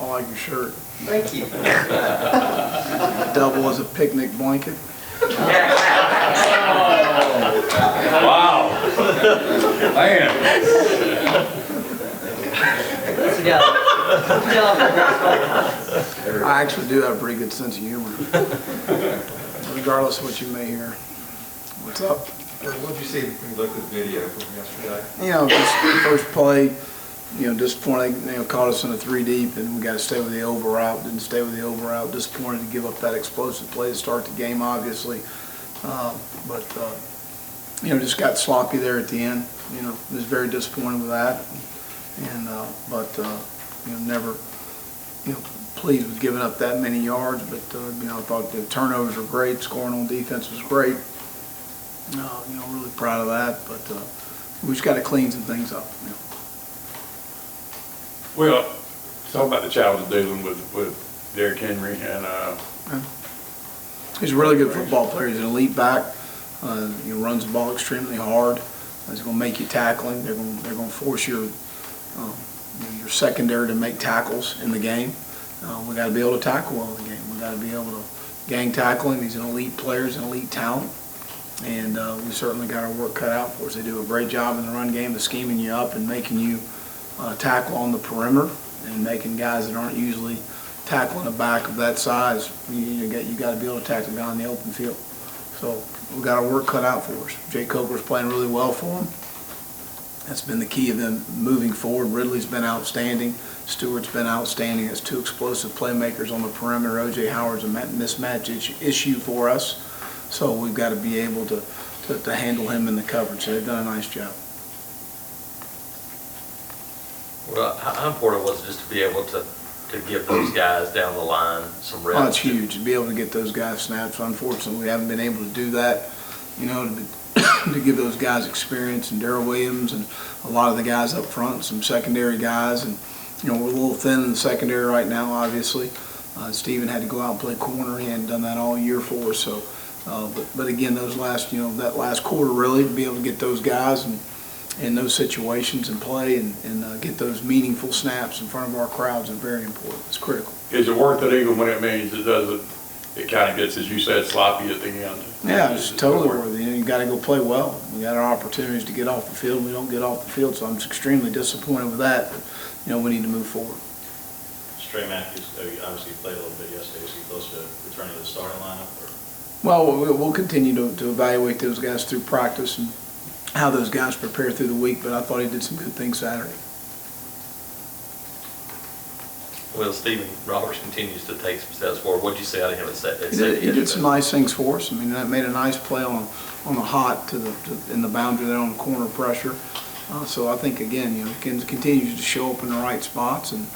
I like your shirt. Thank you. Double as a picnic blanket. Wow. Man. I actually do have a pretty good sense of humor. Regardless of what you may hear. What's up? What did you see when you looked at the video from yesterday? You know, just first play, you know, disappointed, you know, caught us in a 3 deep and we got to stay with the over route. Didn't stay with the over route. Disappointed to give up that explosive play to start the game, obviously. You know, just got sloppy there at the end. You know, was very disappointed with that. And, you know, never, you know, pleased with giving up that many yards. But, you know, I thought the turnovers were great. Scoring on defense was great. You know, really proud of that. But we just got to clean some things up. You know. Well, talk about the challenge of dealing with Derrick Henry and. He's a really good football player. He's an elite back. He runs the ball extremely hard. He's going to make you tackle him. They're going to force your secondary to make tackles in the game. We got to be able to tackle well in the game. We got to be able to gang tackle him. He's an elite player. He's an elite talent, and we certainly got our work cut out for us. They do a great job in the run game of scheming you up and making you tackle on the perimeter and making guys that aren't usually tackling a back of that size. You got to be able to tackle the guy in the open field. So we got our work cut out for us. Jay Coker's playing really well for him. That's been the key of them moving forward. Ridley's been outstanding. Stewart's been outstanding as two explosive playmakers on the perimeter. O.J. Howard's a mismatch issue for us. So we've got to be able to handle him in the coverage. So they've done a nice job. Well, how important was it just to be able to give those guys down the line some reps? Oh, it's huge to be able to get those guys snaps. Unfortunately, we haven't been able to do that, you know, to give those guys experience, and Darrell Williams and a lot of the guys up front, some secondary guys. And, you know, we're a little thin in the secondary right now, obviously. Steven had to go out and play corner. He hadn't done that all year for us. So, but again, those last, you know, that last quarter really, to be able to get those guys and in those situations and play and get those meaningful snaps in front of our crowds is very important. It's critical. Is it worth it even when it means it doesn't? It kind of gets, as you said, sloppy at the end. Yeah, it's totally worth it. You know, you got to go play well. We got our opportunities to get off the field. We don't get off the field, so I'm extremely disappointed with that. But, you know, we need to move forward. Trey Matthews, obviously you played a little bit yesterday. Is he close to returning to the starting lineup? Or? Well, we'll continue to evaluate those guys through practice and how those guys prepare through the week, but I thought he did some good things Saturday. Well, Stephen Roberts continues to take some steps forward. What did you say out of him at safety? He did some nice things for us. I mean, that made a nice play on the hot in the boundary there on the corner pressure. So I think, again, you know, he continues to show up in the right spots. And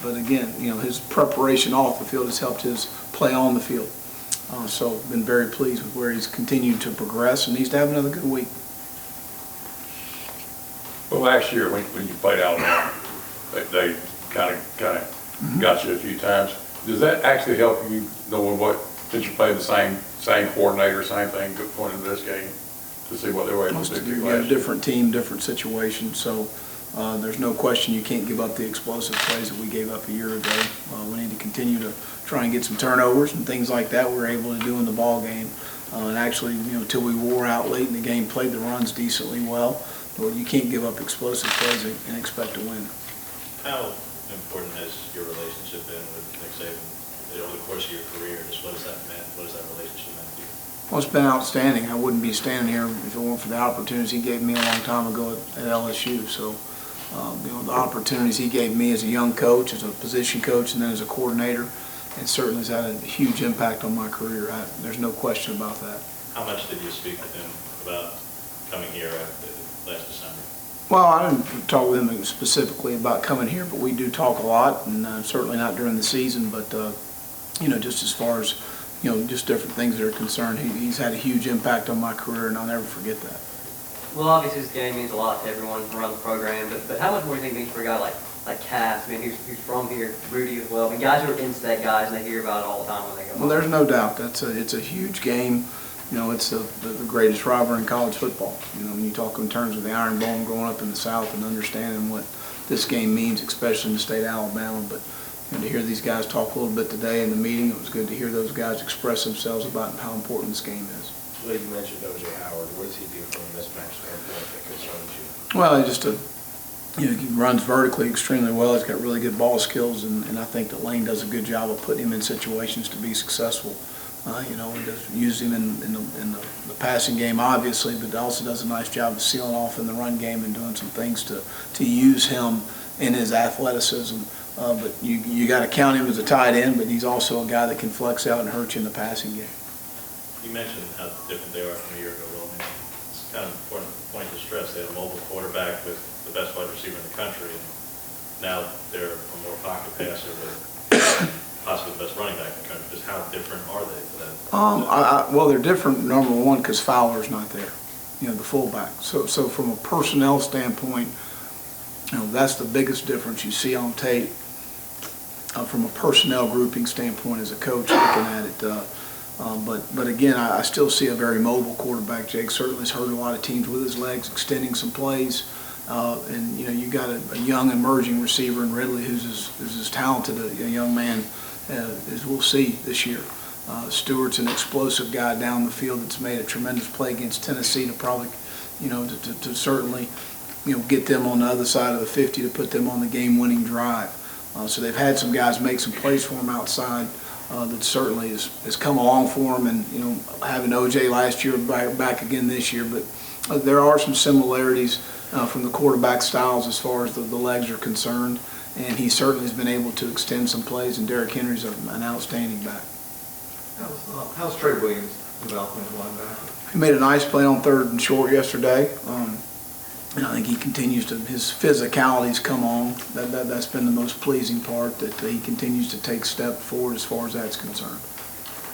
but again, you know, his preparation off the field has helped his play on the field. So been very pleased with where he's continued to progress, and he's to have another good week. Well, last year when you played Alabama, they kind of got you a few times. Does that actually help you knowing what, since you played the same coordinator, same thing going into this game, to see what they were able to do? We got a different team, different situation, so there's no question you can't give up the explosive plays that we gave up a year ago. We need to continue to try and get some turnovers and things like that we're able to do in the ball game. And actually, you know, till we wore out late in the game, played the runs decently well. But you can't give up explosive plays and expect to win. How important has your relationship been with Nick Saban over the course of your career? Just what has that meant? What has that relationship meant to you? Well, it's been outstanding. I wouldn't be standing here if it weren't for the opportunities he gave me a long time ago at LSU. So, you know, the opportunities he gave me as a young coach, as a position coach, and then as a coordinator, and certainly has had a huge impact on my career. There's no question about that. How much did you speak with him about coming here last December? Well, I didn't talk with him specifically about coming here, but we do talk a lot, and certainly not during the season. But you know, just as far as, you know, just different things that are concerned, he's had a huge impact on my career, and I'll never forget that. Well, obviously this game means a lot to everyone around the program, but how much more do you think it means for a guy like Cass? I mean, who's from here, Rudy as well. I mean, guys who are in-state guys, and they hear about it all the time when they go home. Well, there's no doubt it's a huge game. You know, it's the greatest rivalry in college football. You know, when you talk in terms of the Iron Bowl and growing up in the South and understanding what this game means, especially in the state of Alabama. But and to hear these guys talk a little bit today in the meeting, it was good to hear those guys express themselves about how important this game is. Well, you mentioned O.J. Howard. What does he do from a mismatch standpoint that concerns you? Well, he runs vertically extremely well. He's got really good ball skills, and I think that Lane does a good job of putting him in situations to be successful. And just use him in the passing game, obviously, but also does a nice job of sealing off in the run game and doing some things to use him in his athleticism. But you got to count him as a tight end, but he's also a guy that can flex out and hurt you in the passing game. You mentioned how different they are from a year ago, Will. It's kind of important point to stress. They had a mobile quarterback with the best wide receiver in the country, and now they're a more pocket passer with possibly the best running back in the country. Just how different are they to that? Well, they're different, number one, because Fowler's not there, the fullback. So from a personnel standpoint, that's the biggest difference you see on tape. From a personnel grouping standpoint as a coach looking at it. But again, I still see a very mobile quarterback. Jake certainly has hurt a lot of teams with his legs, extending some plays. And you got a young emerging receiver in Ridley who's as talented a young man as we'll see this year. Stewart's an explosive guy down the field that's made a tremendous play against Tennessee to probably, to certainly, get them on the other side of the 50 to put them on the game-winning drive. So they've had some guys make some plays for them outside that certainly has come along for them. And having O.J. last year, back again this year, but there are some similarities from the quarterback styles as far as the legs are concerned. And he certainly has been able to extend some plays, and Derrick Henry's an outstanding back. How's Trey Williams developing as linebacker? He made a nice play on 3rd and short yesterday. And I think he continues to, his physicality's come on. That's been the most pleasing part, that he continues to take step forward as far as that's concerned.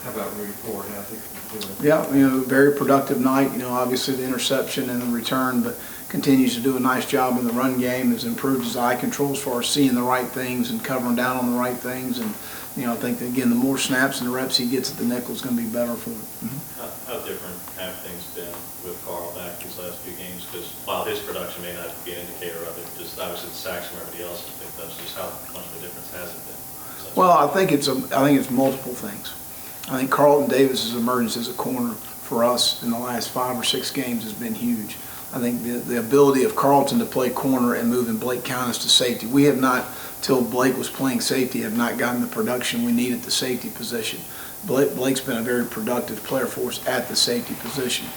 How about Rudy Ford? How's he doing? Yeah, very productive night. Obviously the interception and the return, but continues to do a nice job in the run game, has improved his eye control as far as seeing the right things and covering down on the right things. And I think that, again, the more snaps and the reps he gets at the nickel is going to be better for him. How different have things been with Carl back these last few games? Because while his production may not be an indicator of it, just obviously the sacks from everybody else has picked up, so just how much of a difference has it been? Well, I think it's multiple things. I think Carlton Davis's emergence as a corner for us in the last 5 or 6 games has been huge. I think the ability of Carlton to play corner and moving Blake Countess to safety. We have not, till Blake was playing safety, have not gotten the production we need at the safety position. Blake's been a very productive player for us at the safety position.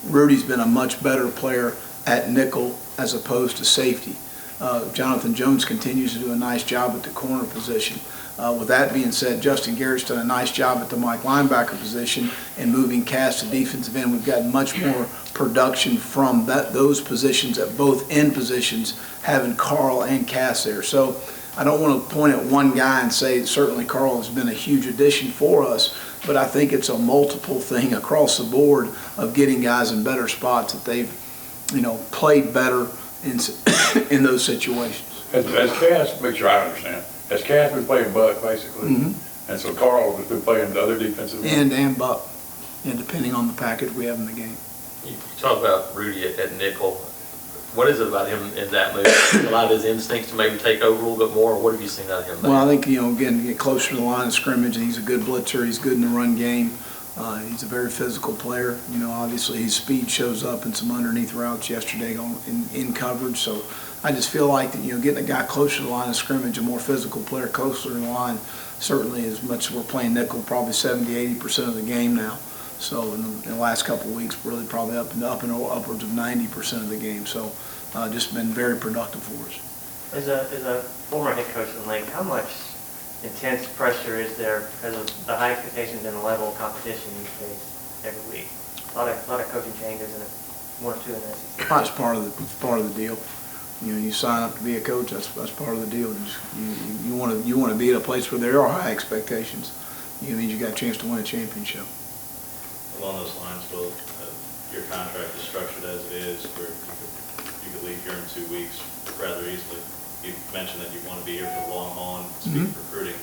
Rudy's been a much better player at nickel as opposed to safety. Jonathan Jones continues to do a nice job at the corner position. With that being said, Justin Garrett's done a nice job at the Mike linebacker position and moving Cass to defensive end. We've got much more production from those positions at both end positions, having Carl and Cass there. So I don't want to point at one guy and say certainly Carl has been a huge addition for us, but I think it's a multiple thing across the board of getting guys in better spots that they've, played better in those situations. Has Cass, make sure I understand, has Cass been playing Buck basically? Mm-hmm. And so Carl has been playing the other defensive and Buck, depending on the package we have in the game. You talk about Rudy at nickel. What is it about him in that move? A lot of his instincts to maybe take over a little bit more. What have you seen out of him? Well, I think, again, get closer to the line of scrimmage, and he's a good blitzer. He's good in the run game. He's a very physical player. Obviously his speed shows up in some underneath routes yesterday in coverage. So I just feel like that, getting a guy closer to the line of scrimmage, a more physical player closer to the line, certainly as much as we're playing nickel, probably 70–80% of the game now. So in the last couple of weeks, really probably up and upwards of 90% of the game. So just been very productive for us. As a former head coach in the league, how much intense pressure is there because of the high expectations and the level of competition you face every week? A lot of coaching changes and 1 or 2 in the SEC. It's part of the deal. You sign up to be a coach. That's part of the deal. You want to be at a place where there are high expectations. You mean you got a chance to win a championship. Along those lines, Will, your contract is structured as it is, where you could leave here in 2 weeks rather easily. You mentioned that you want to be here for the long haul and speak recruiting.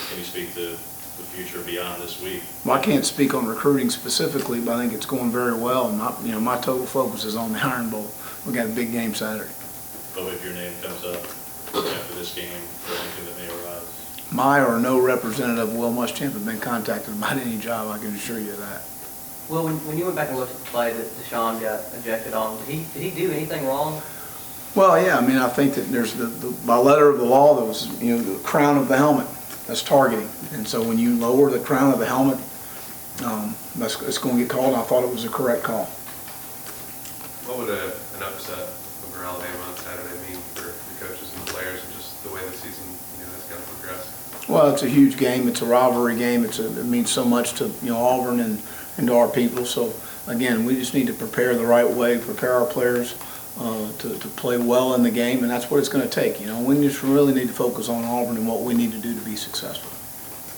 Can you speak to the future beyond this week? Well, I can't speak on recruiting specifically, but I think it's going very well. And my total focus is on the Iron Bowl. We got a big game Saturday. But if your name comes up after this this game for anything that may arise? My or no representative of Will Muschamp have been contacted about any job, I can assure you of that. Well, when you went back and looked at the play that Deshaun got ejected on, did he do anything wrong? Well, yeah, I mean, I think that there's by letter of the law, there was, the crown of the helmet, that's targeting. And so when you lower the crown of the helmet, it's going to get called, and I thought it was a correct call. What would an upset over Alabama on Saturday mean for the coaches and the players and just the way the season is going to progress? Well, it's a huge game. It's a rivalry game. It means so much to Auburn and to our people. So again, we just need to prepare the right way, prepare our players to play well in the game, and that's what it's going to take. We just really need to focus on Auburn and what we need to do to be successful.